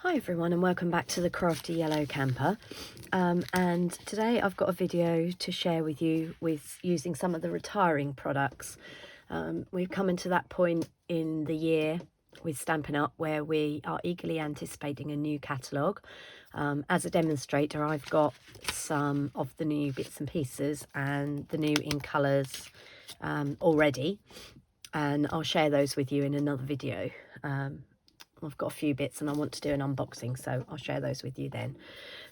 Hi everyone and welcome back to the Crafty Yellow Camper, and today I've got a video to share with you with using some of the retiring products. We've come into that point in the year with Stampin' Up where we are eagerly anticipating a new catalogue. As a demonstrator, I've got some of the new bits and pieces and the new in colours already, and I'll share those with you in another video. I've got a few bits and I want to do an unboxing, so I'll share those with you then.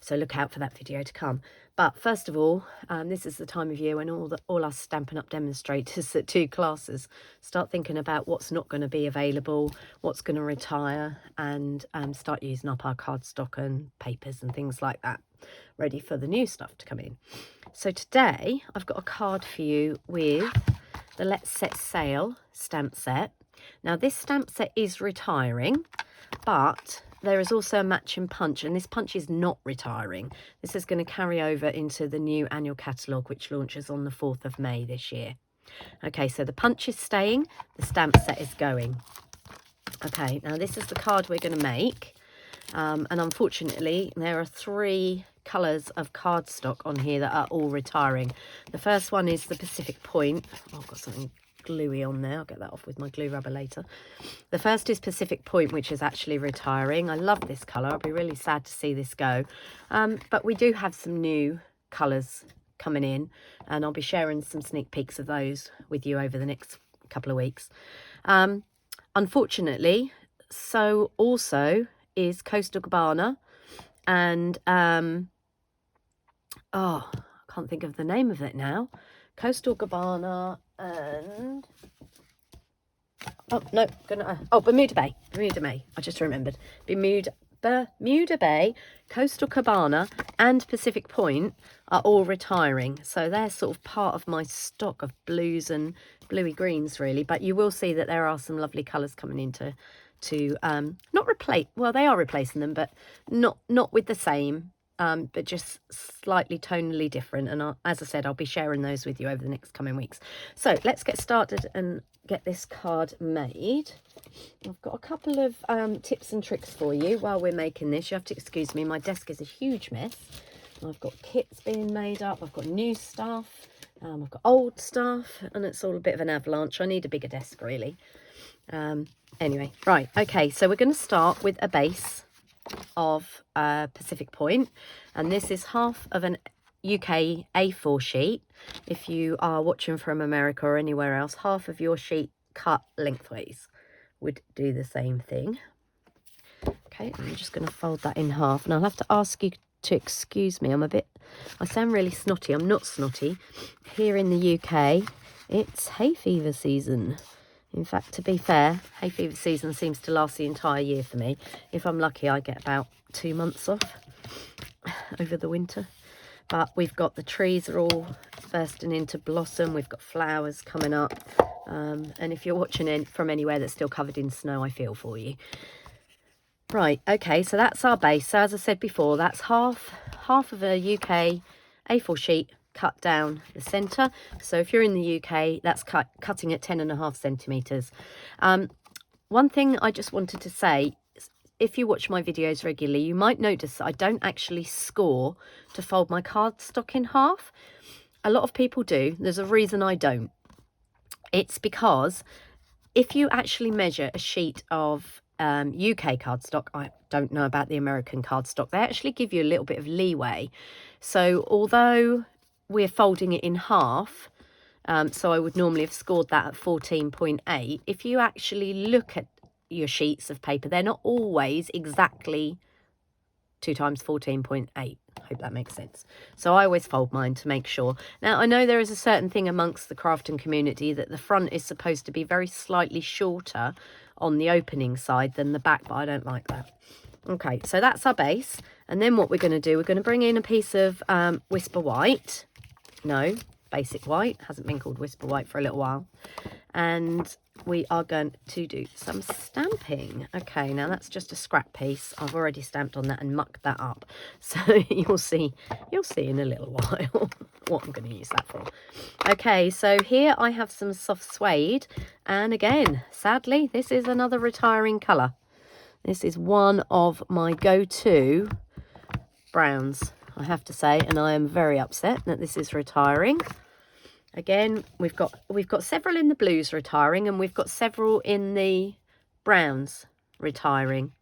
So look out for that video to come. But first of all, this is the time of year when all us Stampin' Up demonstrators at 2 classes start thinking about what's not going to be available, what's going to retire, and start using up our cardstock and papers and things like that, ready for the new stuff to come in. So today I've got a card for you with the Let's Set Sail stamp set. Now this stamp set is retiring, but there is also a matching punch, and this punch is not retiring. This is going to carry over into the new annual catalogue, which launches on the 4th of May this year. Okay, so the punch is staying, the stamp set is going. Okay, now this is the card we're going to make, and unfortunately there are 3 colours of cardstock on here that are all retiring. The first one is the Pacific Point. Oh, I've got something gluey on there. I'll get that off with my glue rubber later. The first is Pacific Point, which is actually retiring. I love this colour. I'll be really sad to see this go. But we do have some new colours coming in, and I'll be sharing some sneak peeks of those with you over the next couple of weeks. Unfortunately, so also is Coastal Cabana, and oh, I can't think of the name of it now. Coastal Cabana and Bermuda Bay. I just remembered. Bermuda Bay, Coastal Cabana and Pacific Point are all retiring, so they're sort of part of my stock of blues and bluey greens really. But you will see that there are some lovely colours coming into not replace, well, they are replacing them, but not with the same, but just slightly tonally different. And as I said, I'll be sharing those with you over the next coming weeks. So let's get started and get this card made. I've got a couple of tips and tricks for you while we're making this. You have to excuse me, my desk is a huge mess. I've got kits being made up, I've got new stuff, I've got old stuff, and it's all a bit of an avalanche. I need a bigger desk really. Anyway, right, okay, so we're going to start with a base of Pacific Point, and this is half of an UK A4 sheet. If you are watching from America or anywhere else, half of your sheet cut lengthways would do the same thing. Okay, I'm just going to fold that in half, and I'll have to ask you to excuse me. I sound really snotty. I'm not snotty. Here in the UK, it's hay fever season. In fact, to be fair, hay fever season seems to last the entire year for me. If I'm lucky, I get about 2 months off over the winter. But we've got the trees are all bursting into blossom. We've got flowers coming up. And if you're watching from anywhere that's still covered in snow, I feel for you. Right, okay, so that's our base. So as I said before, that's half of a UK A4 sheet cut down the centre. So if you're in the UK, that's cutting at 10.5 centimetres. One thing I just wanted to say, if you watch my videos regularly, you might notice that I don't actually score to fold my cardstock in half. A lot of people do. There's a reason I don't. It's because if you actually measure a sheet of UK cardstock, I don't know about the American cardstock, they actually give you a little bit of leeway. So although we're folding it in half, so I would normally have scored that at 14.8. If you actually look at your sheets of paper, they're not always exactly 2 times 14.8. I hope that makes sense. So I always fold mine to make sure. Now, I know there is a certain thing amongst the crafting community that the front is supposed to be very slightly shorter on the opening side than the back, but I don't like that. Okay, so that's our base. And then what we're going to do, we're going to bring in a piece of Whisper White. No, basic white. Hasn't been called Whisper White for a little while. And we are going to do some stamping. Okay, now that's just a scrap piece. I've already stamped on that and mucked that up. So you'll see in a little while what I'm going to use that for. Okay, so here I have some soft suede. And again, sadly, this is another retiring colour. This is one of my go-to browns, I have to say, and I am very upset that this is retiring. Again, we've got several in the blues retiring, and we've got several in the browns retiring.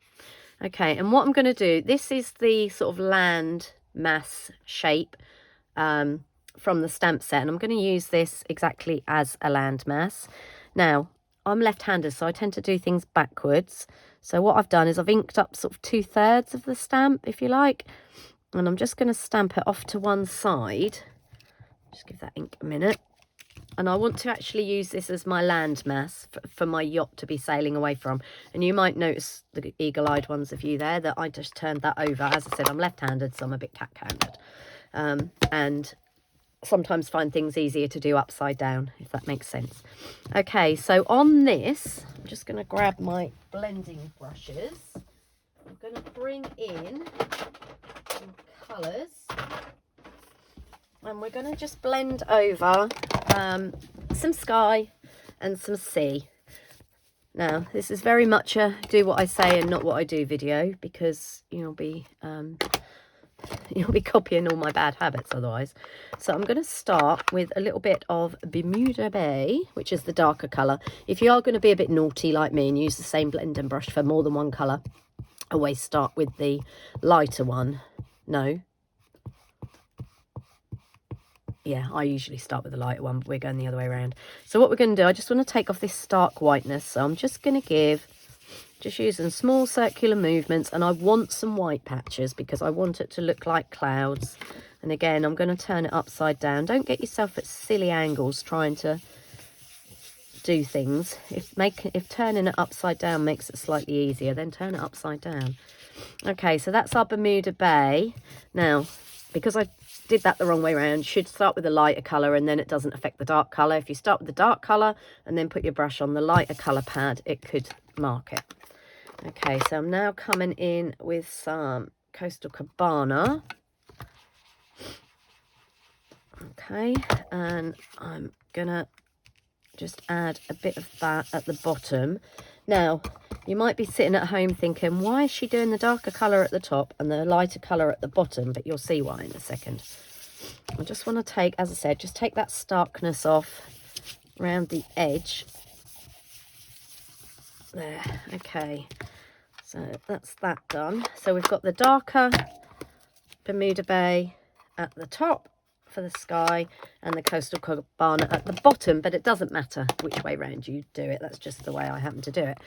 Okay, and what I'm going to do, this is the sort of land mass shape from the stamp set, and I'm going to use this exactly as a land mass. Now, I'm left-handed, so I tend to do things backwards. So what I've done is I've inked up sort of 2/3 of the stamp, if you like, and I'm just going to stamp it off to one side. Just give that ink a minute. And I want to actually use this as my land mass for my yacht to be sailing away from. And you might notice, the eagle-eyed ones of you there, that I just turned that over. As I said, I'm left-handed, so I'm a bit cat-handed. And sometimes find things easier to do upside down, if that makes sense. Okay, so on this, I'm just going to grab my blending brushes. I'm going to bring in some colours. And we're going to just blend over some sky and some sea. Now, this is very much a do what I say and not what I do video, because you'll be copying all my bad habits otherwise. So I'm going to start with a little bit of Bermuda Bay, which is the darker colour. If you are going to be a bit naughty like me and use the same blending brush for more than one colour, always start with the lighter one. No. Yeah, I usually start with the lighter one, but we're going the other way around. So what we're going to do, I just want to take off this stark whiteness. So I'm just going to just using small circular movements, and I want some white patches because I want it to look like clouds. And again, I'm going to turn it upside down. Don't get yourself at silly angles trying to do things. If turning it upside down makes it slightly easier, then turn it upside down. Okay, so that's our Bermuda Bay. Now, because I did that the wrong way around, you should start with the lighter colour and then it doesn't affect the dark colour. If you start with the dark colour and then put your brush on the lighter colour pad, it could mark it. Okay, so I'm now coming in with some Coastal Cabana. Okay, and I'm gonna just add a bit of that at the bottom. Now, you might be sitting at home thinking, why is she doing the darker colour at the top and the lighter colour at the bottom? But you'll see why in a second. I just want to take, as I said, just take that starkness off around the edge. There, okay. So that's that done. So we've got the darker Bermuda Bay at the top for the sky and the Coastal Cabana at the bottom, but it doesn't matter which way round you do it. That's just the way I happen to do it.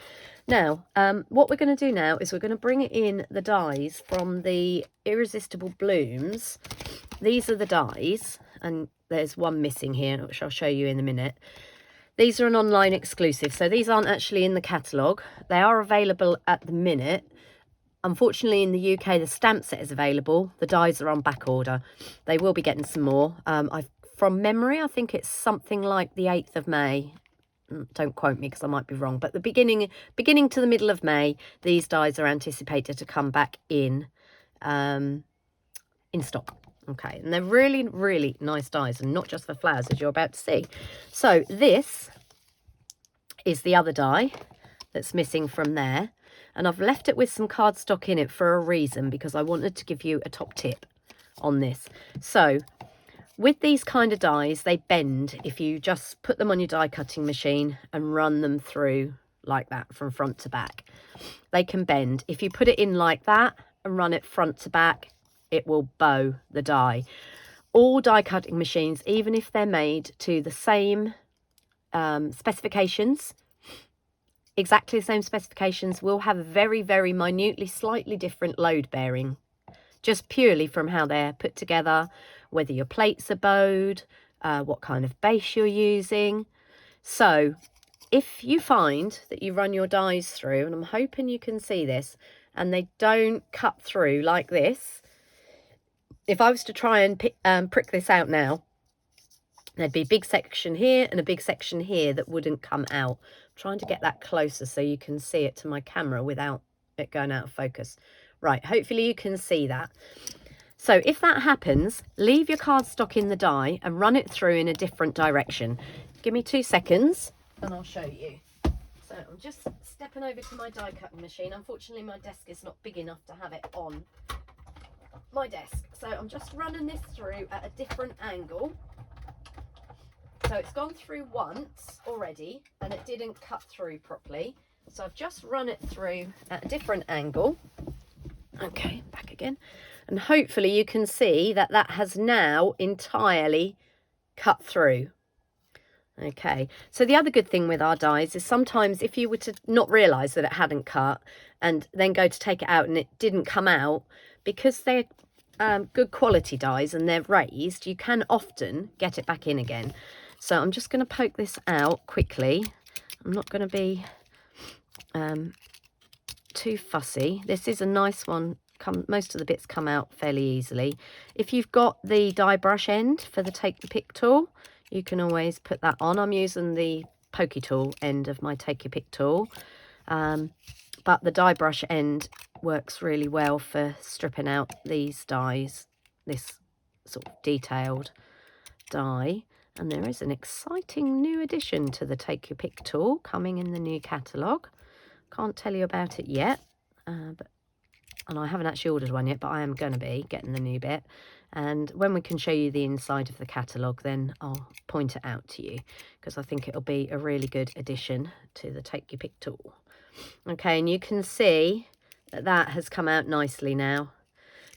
Now, what we're going to do now is we're going to bring in the dies from the Irresistible Blooms. These are the dies, and there's one missing here, which I'll show you in a minute. These are an online exclusive, so these aren't actually in the catalogue. They are available at the minute. Unfortunately, in the UK, the stamp set is available. The dies are on back order. They will be getting some more. From memory, I think it's something like the 8th of May. Don't quote me because I might be wrong. But the beginning to the middle of May, these dies are anticipated to come back in stock. Okay, and they're really, really nice dies, and not just for flowers, as you're about to see. So this is the other die that's missing from there. And I've left it with some cardstock in it for a reason, because I wanted to give you a top tip on this. So with these kind of dies, they bend if you just put them on your die cutting machine and run them through like that from front to back. They can bend. If you put it in like that and run it front to back, it will bow the die. All die cutting machines, even if they're made to the same specifications, exactly the same specifications, will have very, very minutely slightly different load bearing, just purely from how they're put together, whether your plates are bowed, what kind of base you're using. So if you find that you run your dies through, and I'm hoping you can see this, and they don't cut through like this, if I was to try and prick this out now, there'd be a big section here and a big section here that wouldn't come out. I'm trying to get that closer so you can see it to my camera without it going out of focus. Right, hopefully you can see that. So if that happens, leave your cardstock in the die and run it through in a different direction. Give me 2 seconds and I'll show you. So I'm just stepping over to my die cutting machine. Unfortunately, my desk is not big enough to have it on my desk. So I'm just running this through at a different angle. So it's gone through once already and it didn't cut through properly. So I've just run it through at a different angle. Okay, back again. And hopefully you can see that that has now entirely cut through. Okay, so the other good thing with our dies is sometimes if you were to not realise that it hadn't cut and then go to take it out and it didn't come out, because they're good quality dies and they're raised, you can often get it back in again. So I'm just going to poke this out quickly. I'm not going to be too fussy. This is a nice one. Most of the bits come out fairly easily. If you've got the die brush end for the Take Your Pick tool, you can always put that on. I'm using the pokey tool end of my Take Your Pick tool, but the die brush end works really well for stripping out these dies, this sort of detailed die. And there is an exciting new addition to the Take Your Pick tool coming in the new catalogue. Can't tell you about it yet, and I haven't actually ordered one yet, but I am going to be getting the new bit. And when we can show you the inside of the catalogue, then I'll point it out to you, because I think it'll be a really good addition to the Take Your Pick tool. Okay, and you can see that that has come out nicely now.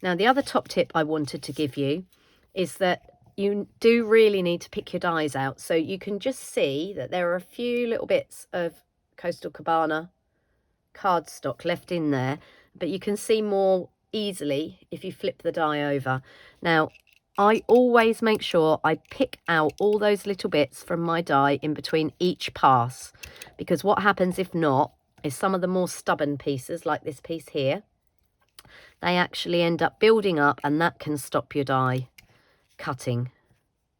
Now, the other top tip I wanted to give you is that you do really need to pick your dies out. So you can just see that there are a few little bits of Coastal Cabana cardstock left in there, but you can see more easily if you flip the die over. Now, I always make sure I pick out all those little bits from my die in between each pass, because what happens if not is some of the more stubborn pieces, like this piece here, they actually end up building up, and that can stop your die cutting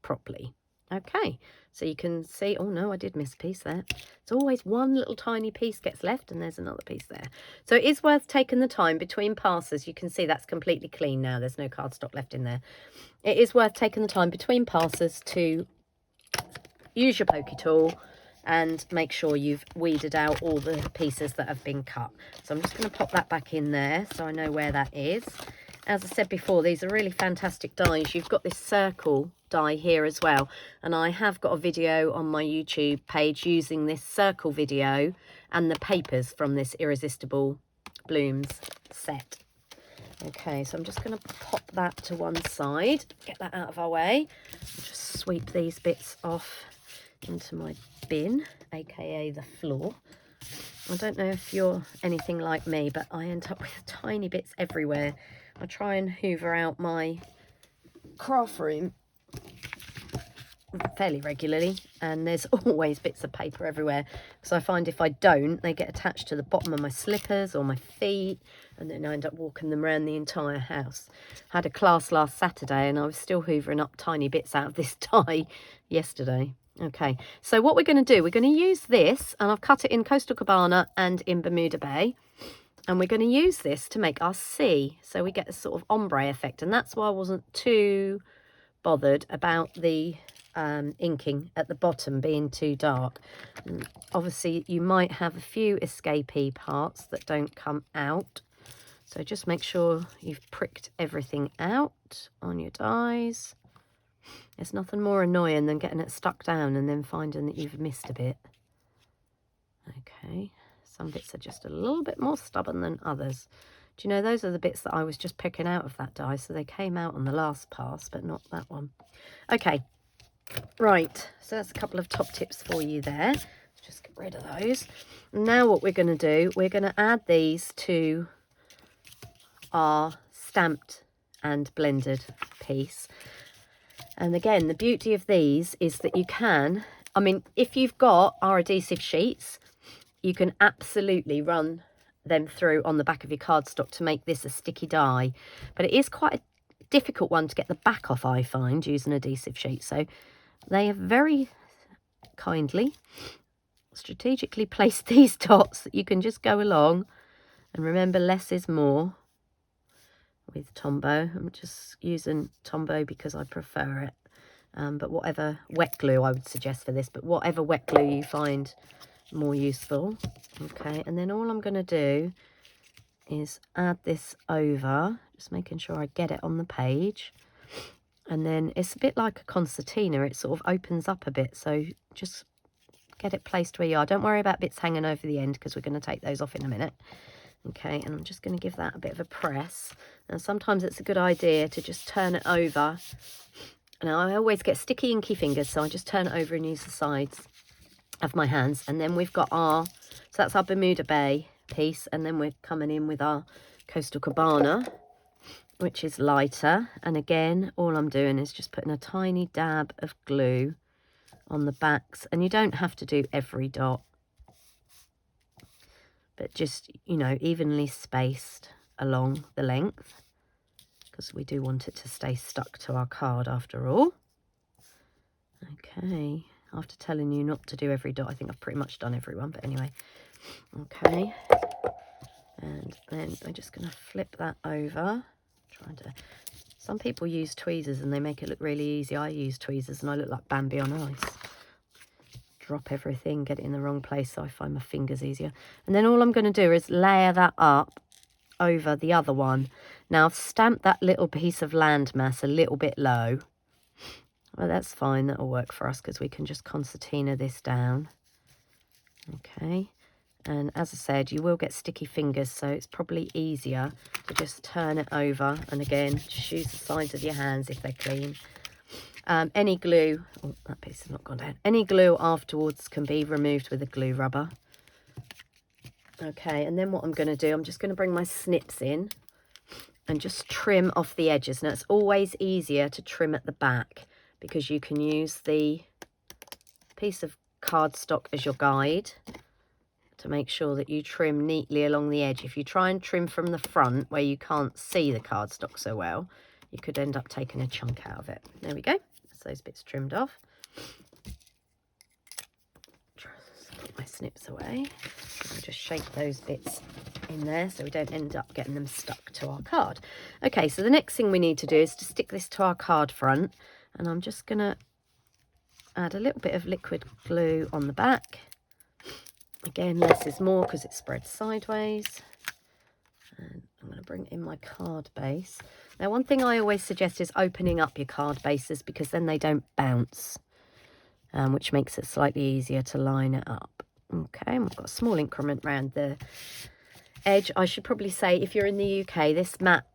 properly. Okay, so you can see, oh no, I did miss a piece there. It's always one little tiny piece gets left, and there's another piece there. So it is worth taking the time between passes. You can see that's completely clean now. There's no cardstock left in there. It is worth taking the time between passes to use your pokey tool and make sure you've weeded out all the pieces that have been cut. So I'm just going to pop that back in there so I know where that is. As I said before, these are really fantastic dies. You've got this circle die here as well, and I have got a video on my YouTube page using this circle video and the papers from this Irresistible Blooms set. Okay, so I'm just going to pop that to one side, get that out of our way. I'll just sweep these bits off into my bin, aka the floor. I don't know if you're anything like me, but I end up with tiny bits everywhere. I try and hoover out my craft room fairly regularly, and there's always bits of paper everywhere, because I find if I don't, they get attached to the bottom of my slippers or my feet, and then I end up walking them around the entire house. I had a class last Saturday and I was still hoovering up tiny bits out of this die yesterday. Okay, so what we're going to do, we're going to use this, and I've cut it in Coastal Cabana and in Bermuda Bay, and we're going to use this to make our C, so we get a sort of ombre effect, and that's why I wasn't too bothered about the inking at the bottom being too dark. And obviously you might have a few escapee parts that don't come out, so just make sure you've pricked everything out on your dies. There's nothing more annoying than getting it stuck down and then finding that you've missed a bit. Okay, some bits are just a little bit more stubborn than others. Do you know, those are the bits that I was just picking out of that die, so they came out on the last pass, but not that one. Okay, right, so that's a couple of top tips for you there. Let's just get rid of those. Now what we're going to do, we're going to add these to our stamped and blended piece. And again, the beauty of these is that you can, I mean, if you've got our adhesive sheets, you can absolutely run them through on the back of your cardstock to make this a sticky die. But it is quite a difficult one to get the back off, I find, using adhesive sheets. So they have very kindly strategically placed these dots that you can just go along. And remember, less is more with Tombow. I'm just using Tombow because I prefer it. But whatever wet glue I would suggest for this, but whatever wet glue you find more useful. Okay, and then all I'm going to do is add this over, just making sure I get it on the page. And then it's a bit like a concertina, it sort of opens up a bit, so just get it placed where you are. Don't worry about bits hanging over the end because we're going to take those off in a minute. Okay, and I'm just going to give that a bit of a press. And sometimes it's a good idea to just turn it over. Now I always get sticky inky fingers, so I just turn it over and use the sides of my hands. And then we've got so that's our Bermuda Bay piece, and then we're coming in with our Coastal Cabana, which is lighter. And again, all I'm doing is just putting a tiny dab of glue on the backs, and you don't have to do every dot, but just, you know, evenly spaced along the length, because we do want it to stay stuck to our card after all. Okay, after telling you not to do every dot, I think I've pretty much done everyone, but anyway. Okay, and then I'm just going to flip that over. Some people use tweezers and they make it look really easy. I use tweezers and I look like Bambi on ice. Drop everything, get it in the wrong place, so I find my fingers easier. And then all I'm going to do is layer that up over the other one. Now I've stamped that little piece of landmass a little bit low. Well, that's fine, that'll work for us because we can just concertina this down. Okay, and as I said, you will get sticky fingers, so it's probably easier to just turn it over, and again, just use the sides of your hands if they're clean. Any glue, oh, that piece has not gone down. Any glue afterwards can be removed with a glue rubber. Okay, and then what I'm going to do, I'm just going to bring my snips in and just trim off the edges. Now, it's always easier to trim at the back because you can use the piece of cardstock as your guide to make sure that you trim neatly along the edge. If you try and trim from the front where you can't see the cardstock so well, you could end up taking a chunk out of it. There we go. That's those bits trimmed off. Put my snips away. I'll just shake those bits in there so we don't end up getting them stuck to our card. Okay, so the next thing we need to do is to stick this to our card front, and I'm just going to add a little bit of liquid glue on the back. Again, less is more because it spreads sideways. And I'm going to bring in my card base. Now, one thing I always suggest is opening up your card bases because then they don't bounce, which makes it slightly easier to line it up. Okay, and we've got a small increment around the edge. I should probably say, if you're in the UK, this matte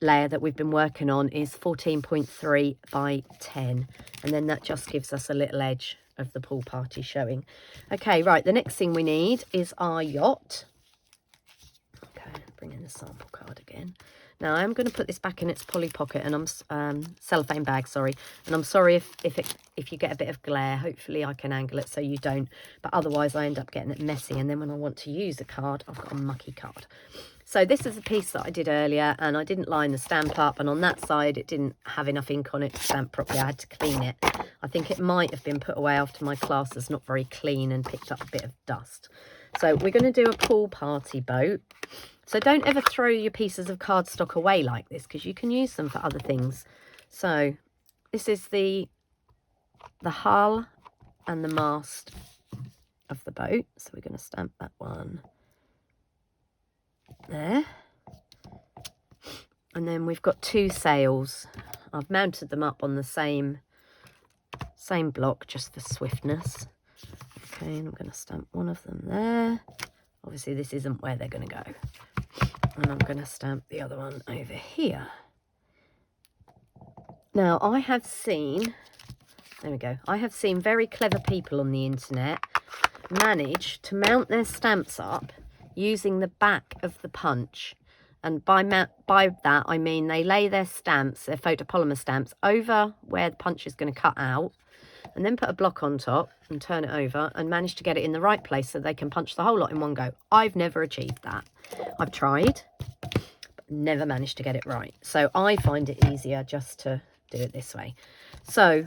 layer that we've been working on is 14.3 by 10, and then that just gives us a little edge of the pool party showing. Okay, right, the next thing we need is our yacht. Okay, bring in the sample card again. Now I'm going to put this back in its poly pocket, and I'm cellophane bag, sorry. And I'm sorry if you get a bit of glare. Hopefully I can angle it so you don't, but otherwise I end up getting it messy, and then when I want to use a card, I've got a mucky card. So this is a piece that I did earlier, and I didn't line the stamp up, and on that side it didn't have enough ink on it to stamp properly. I had to clean it. I think it might have been put away after my class as not very clean and picked up a bit of dust. So we're going to do a pool party boat. So don't ever throw your pieces of cardstock away like this, because you can use them for other things. So this is the hull and the mast of the boat. So we're going to stamp that one there. And then we've got two sails. I've mounted them up on the same block just for swiftness. Okay, and I'm going to stamp one of them there. Obviously this isn't where they're going to go. And I'm going to stamp the other one over here. Now I have seen, there we go, I have seen very clever people on the internet manage to mount their stamps up using the back of the punch. And by that I mean they lay their stamps, their photopolymer stamps, over where the punch is going to cut out, and then put a block on top and turn it over and manage to get it in the right place so they can punch the whole lot in one go. I've never achieved that. I've tried, but never managed to get it right. So I find it easier just to do it this way. So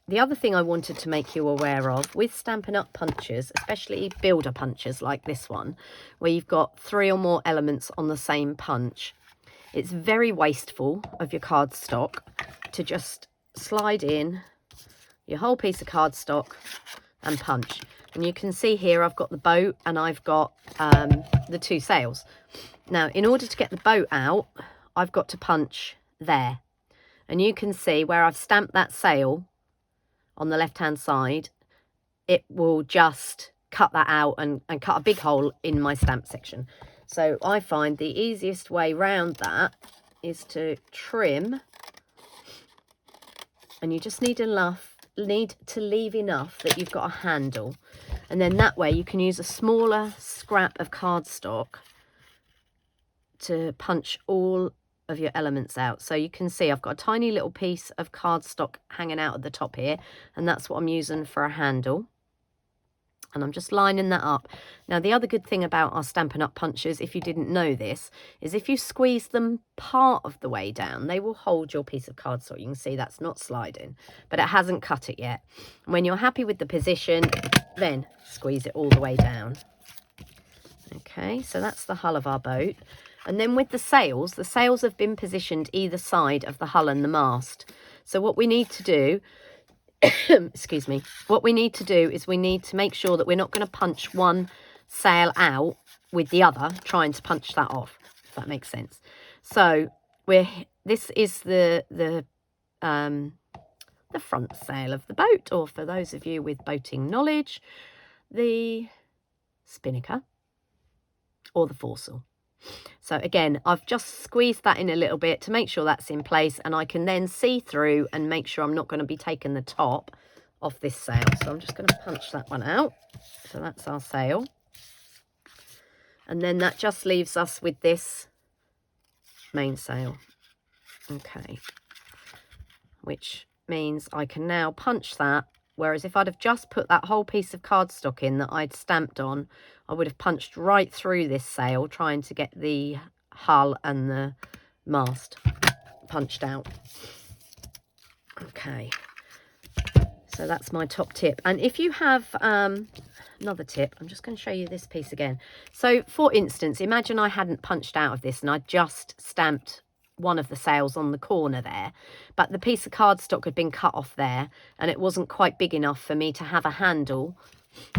the other thing I wanted to make you aware of with Stampin' Up punches, especially builder punches like this one, where you've got 3 or more elements on the same punch, it's very wasteful of your cardstock to just slide in your whole piece of cardstock and punch. And you can see here I've got the boat and I've got the 2 sails. Now, in order to get the boat out, I've got to punch there. And you can see where I've stamped that sail on the left-hand side, it will just cut that out and cut a big hole in my stamp section. So I find the easiest way round that is to trim, and you just need to leave enough that you've got a handle, and then that way you can use a smaller scrap of cardstock to punch all of your elements out. So you can see I've got a tiny little piece of cardstock hanging out at the top here, and that's what I'm using for a handle. And I'm just lining that up. Now, the other good thing about our Stampin' Up punches, if you didn't know this, is if you squeeze them part of the way down, they will hold your piece of cardstock. You can see that's not sliding, but it hasn't cut it yet. And when you're happy with the position, then squeeze it all the way down. Okay, so that's the hull of our boat. And then with the sails have been positioned either side of the hull and the mast. So what we need to do, excuse me, what we need to do is we need to make sure that we're not going to punch one sail out with the other, trying to punch that off, if that makes sense. So this is the front sail of the boat, or for those of you with boating knowledge, the spinnaker or the foresail. So again, I've just squeezed that in a little bit to make sure that's in place, and I can then see through and make sure I'm not going to be taking the top off this sail. So I'm just going to punch that one out. So that's our sail. And then that just leaves us with this main sail. Okay. Which means I can now punch that. Whereas if I'd have just put that whole piece of cardstock in that I'd stamped on, I would have punched right through this sail trying to get the hull and the mast punched out. Okay, so that's my top tip. And if you have another tip, I'm just going to show you this piece again. So for instance, imagine I hadn't punched out of this and I just stamped one of the sails on the corner there, but the piece of cardstock had been cut off there and it wasn't quite big enough for me to have a handle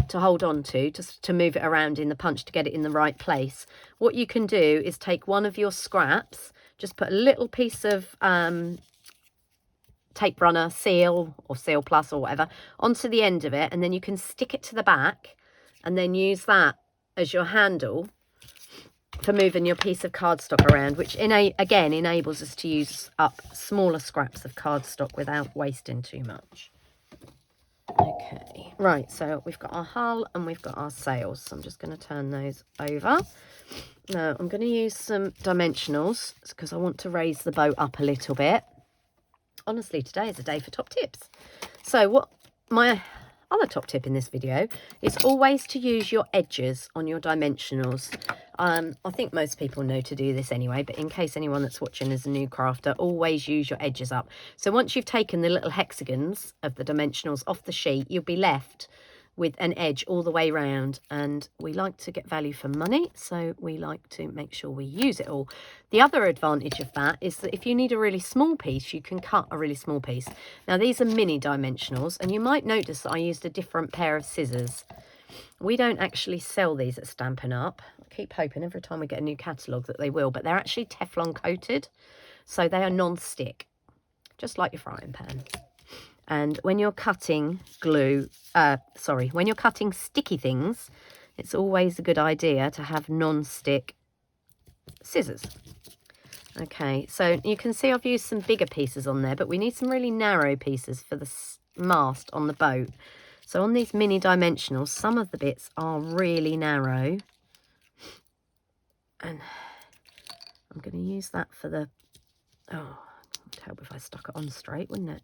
to hold on to, just to move it around in the punch to get it in the right place. What you can do is take one of your scraps, just put a little piece of tape runner, seal or seal plus or whatever onto the end of it, and then you can stick it to the back and then use that as your handle for moving your piece of cardstock around, which again enables us to use up smaller scraps of cardstock without wasting too much. Okay, right, so we've got our hull and we've got our sails. So I'm just going to turn those over. Now I'm going to use some dimensionals because I want to raise the boat up a little bit. Honestly, today is a day for top tips. So what my other top tip in this video is always to use your edges on your dimensionals. I think most people know to do this anyway, but in case anyone that's watching is a new crafter, always use your edges up. So once you've taken the little hexagons of the dimensionals off the sheet, you'll be left with an edge all the way round, and we like to get value for money, so we like to make sure we use it all. The other advantage of that is that if you need a really small piece, you can cut a really small piece. Now these are mini dimensionals, and you might notice that I used a different pair of scissors. We don't actually sell these at Stampin' Up. I keep hoping every time we get a new catalogue that they will, but they're actually Teflon coated, so they are non-stick, just like your frying pan. And when you're cutting when you're cutting sticky things, it's always a good idea to have non-stick scissors. Okay, so you can see I've used some bigger pieces on there, but we need some really narrow pieces for the mast on the boat. So on these mini dimensionals, some of the bits are really narrow. And I'm going to use that for the... Oh, it'd help if I stuck it on straight, wouldn't it?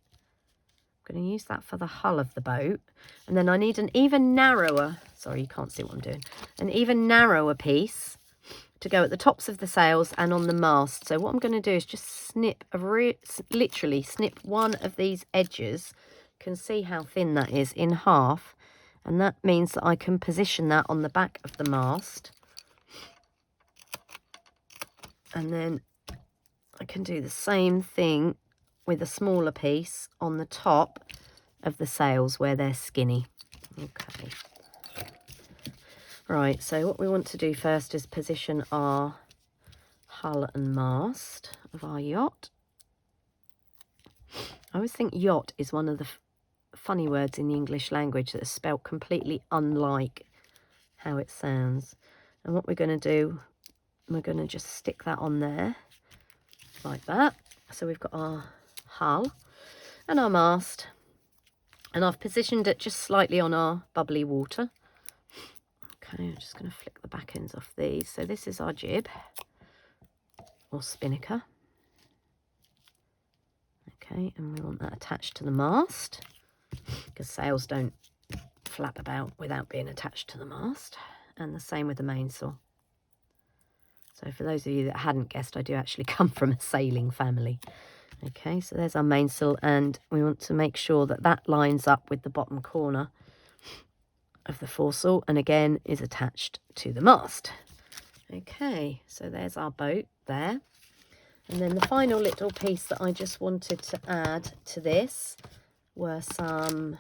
I'm going to use that for the hull of the boat. And then I need an even narrower... Sorry, you can't see what I'm doing. An even narrower piece to go at the tops of the sails and on the mast. So what I'm going to do is just snip, literally snip one of these edges. You can see how thin that is, in half. And that means that I can position that on the back of the mast. And then I can do the same thing with a smaller piece on the top of the sails where they're skinny. Okay. Right, so what we want to do first is position our hull and mast of our yacht. I always think yacht is one of the funny words in the English language that is spelt completely unlike how it sounds. And what we're going to do, we're going to just stick that on there like that. So we've got our hull and our mast, and I've positioned it just slightly on our bubbly water. Okay, I'm just going to flick the back ends off these. So this is our jib or spinnaker. Okay, and we want that attached to the mast because sails don't flap about without being attached to the mast. And the same with the mainsail. So for those of you that hadn't guessed, I do actually come from a sailing family. Okay, so there's our mainsail, and we want to make sure that that lines up with the bottom corner of the foresail and again is attached to the mast. Okay, so there's our boat there. And then the final little piece that I just wanted to add to this were some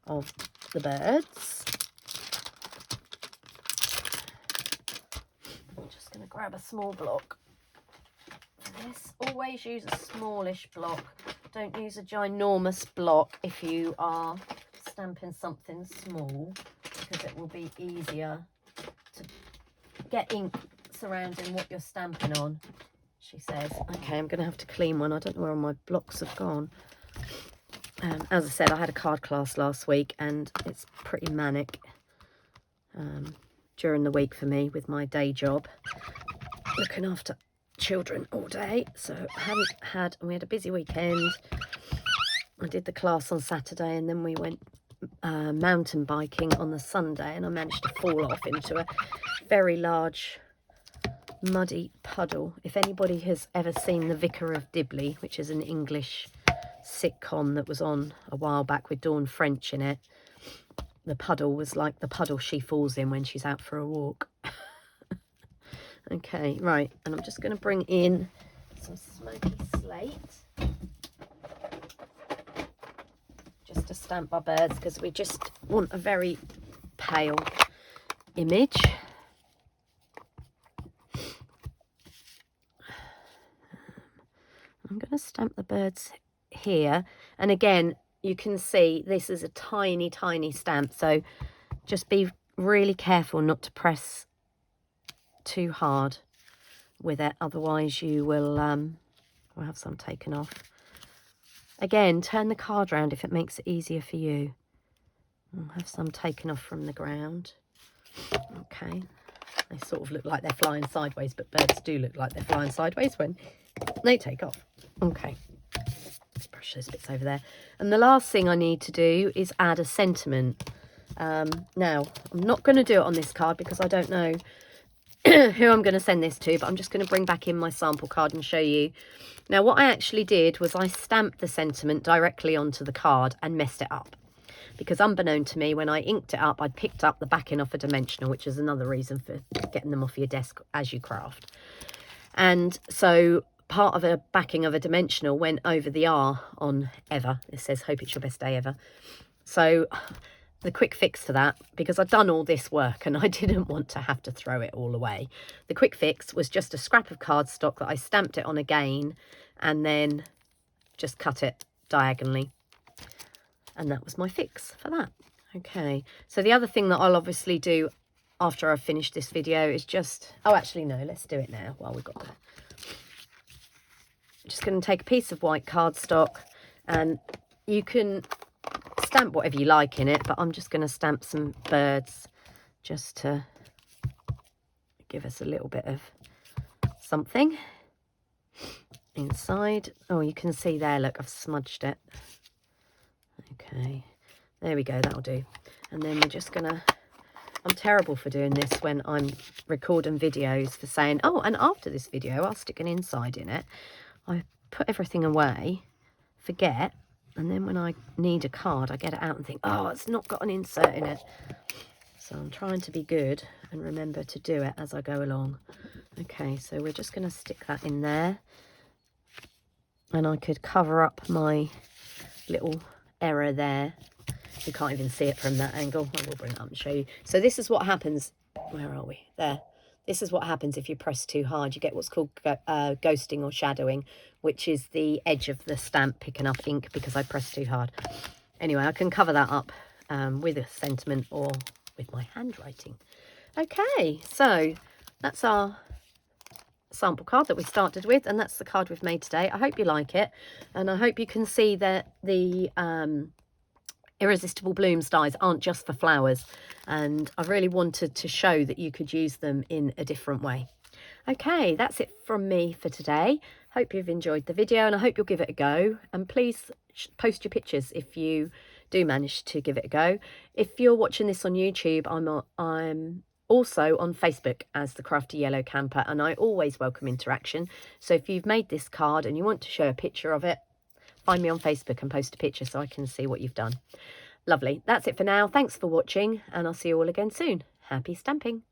of the birds. I'm just going to grab a small block for this. Always use a smallish block. Don't use a ginormous block if you are stamping something small, because it will be easier to get ink surrounding what you're stamping on, she says. Okay, I'm going to have to clean one. I don't know where all my blocks have gone. As I said, I had a card class last week and it's pretty manic during the week for me with my day job, looking after children all day. So we had a busy weekend. I did the class on Saturday, and then we went mountain biking on the Sunday, and I managed to fall off into a very large muddy puddle. If anybody has ever seen The Vicar of Dibley, which is an English sitcom that was on a while back with Dawn French in it, the puddle was like the puddle she falls in when she's out for a walk. Okay, right, and I'm just going to bring in some smoky slate just to stamp our birds, because we just want a very pale image. I'm going to stamp the birds here, and again you can see this is a tiny stamp, so just be really careful not to press too hard with it, otherwise you will we'll have some taken off. Again, turn the card round if it makes it easier for you. I'll have some taken off from the ground. Okay, they sort of look like they're flying sideways, but birds do look like they're flying sideways when they take off. Okay, let's brush those bits over there. And the last thing I need to do is add a sentiment. Now, I'm not going to do it on this card because I don't know who I'm going to send this to, but I'm just going to bring back in my sample card and show you. Now, what I actually did was I stamped the sentiment directly onto the card and messed it up. Because unbeknown to me, when I inked it up, I'd picked up the backing off a dimensional, which is another reason for getting them off your desk as you craft. And so part of a backing of a dimensional went over the R on ever. It says, hope it's your best day ever. So the quick fix for that, because I'd done all this work and I didn't want to have to throw it all away. The quick fix was just a scrap of cardstock that I stamped it on again and then just cut it diagonally. And that was my fix for that. Okay, so the other thing that I'll obviously do after I've finished this video is just... Oh, actually, no, let's do it now while we've got that. I'm just going to take a piece of white cardstock, and you can stamp whatever you like in it, but I'm just going to stamp some birds just to give us a little bit of something inside. Oh, you can see there, look, I've smudged it. Okay, there we go, that'll do. And then we're just gonna... I'm terrible for doing this when I'm recording videos, for saying, oh, and after this video I'll stick an inside in it. I put everything away, forget, and then when I need a card I get it out and think, oh, it's not got an insert in it. So I'm trying to be good and remember to do it as I go along. Okay, so we're just going to stick that in there, and I could cover up my little error there You can't even see it from that angle. I will bring it up and show you. So this is what happens. Where are we? There. This is what happens if you press too hard. You get what's called ghosting or shadowing, which is the edge of the stamp picking up ink because I pressed too hard. Anyway, I can cover that up with a sentiment or with my handwriting. Okay, so that's our sample card that we started with, and that's the card we've made today. I hope you like it, and I hope you can see that the Irresistible Blooms dies aren't just for flowers, and I really wanted to show that you could use them in a different way. Okay, that's it from me for today. Hope you've enjoyed the video, and I hope you'll give it a go, and please post your pictures if you do manage to give it a go. If you're watching this on YouTube, I'm also on Facebook as the Crafty Yellow Camper, and I always welcome interaction. So if you've made this card and you want to show a picture of it, find me on Facebook and post a picture so I can see what you've done. Lovely. That's it for now. Thanks for watching, and I'll see you all again soon. Happy stamping.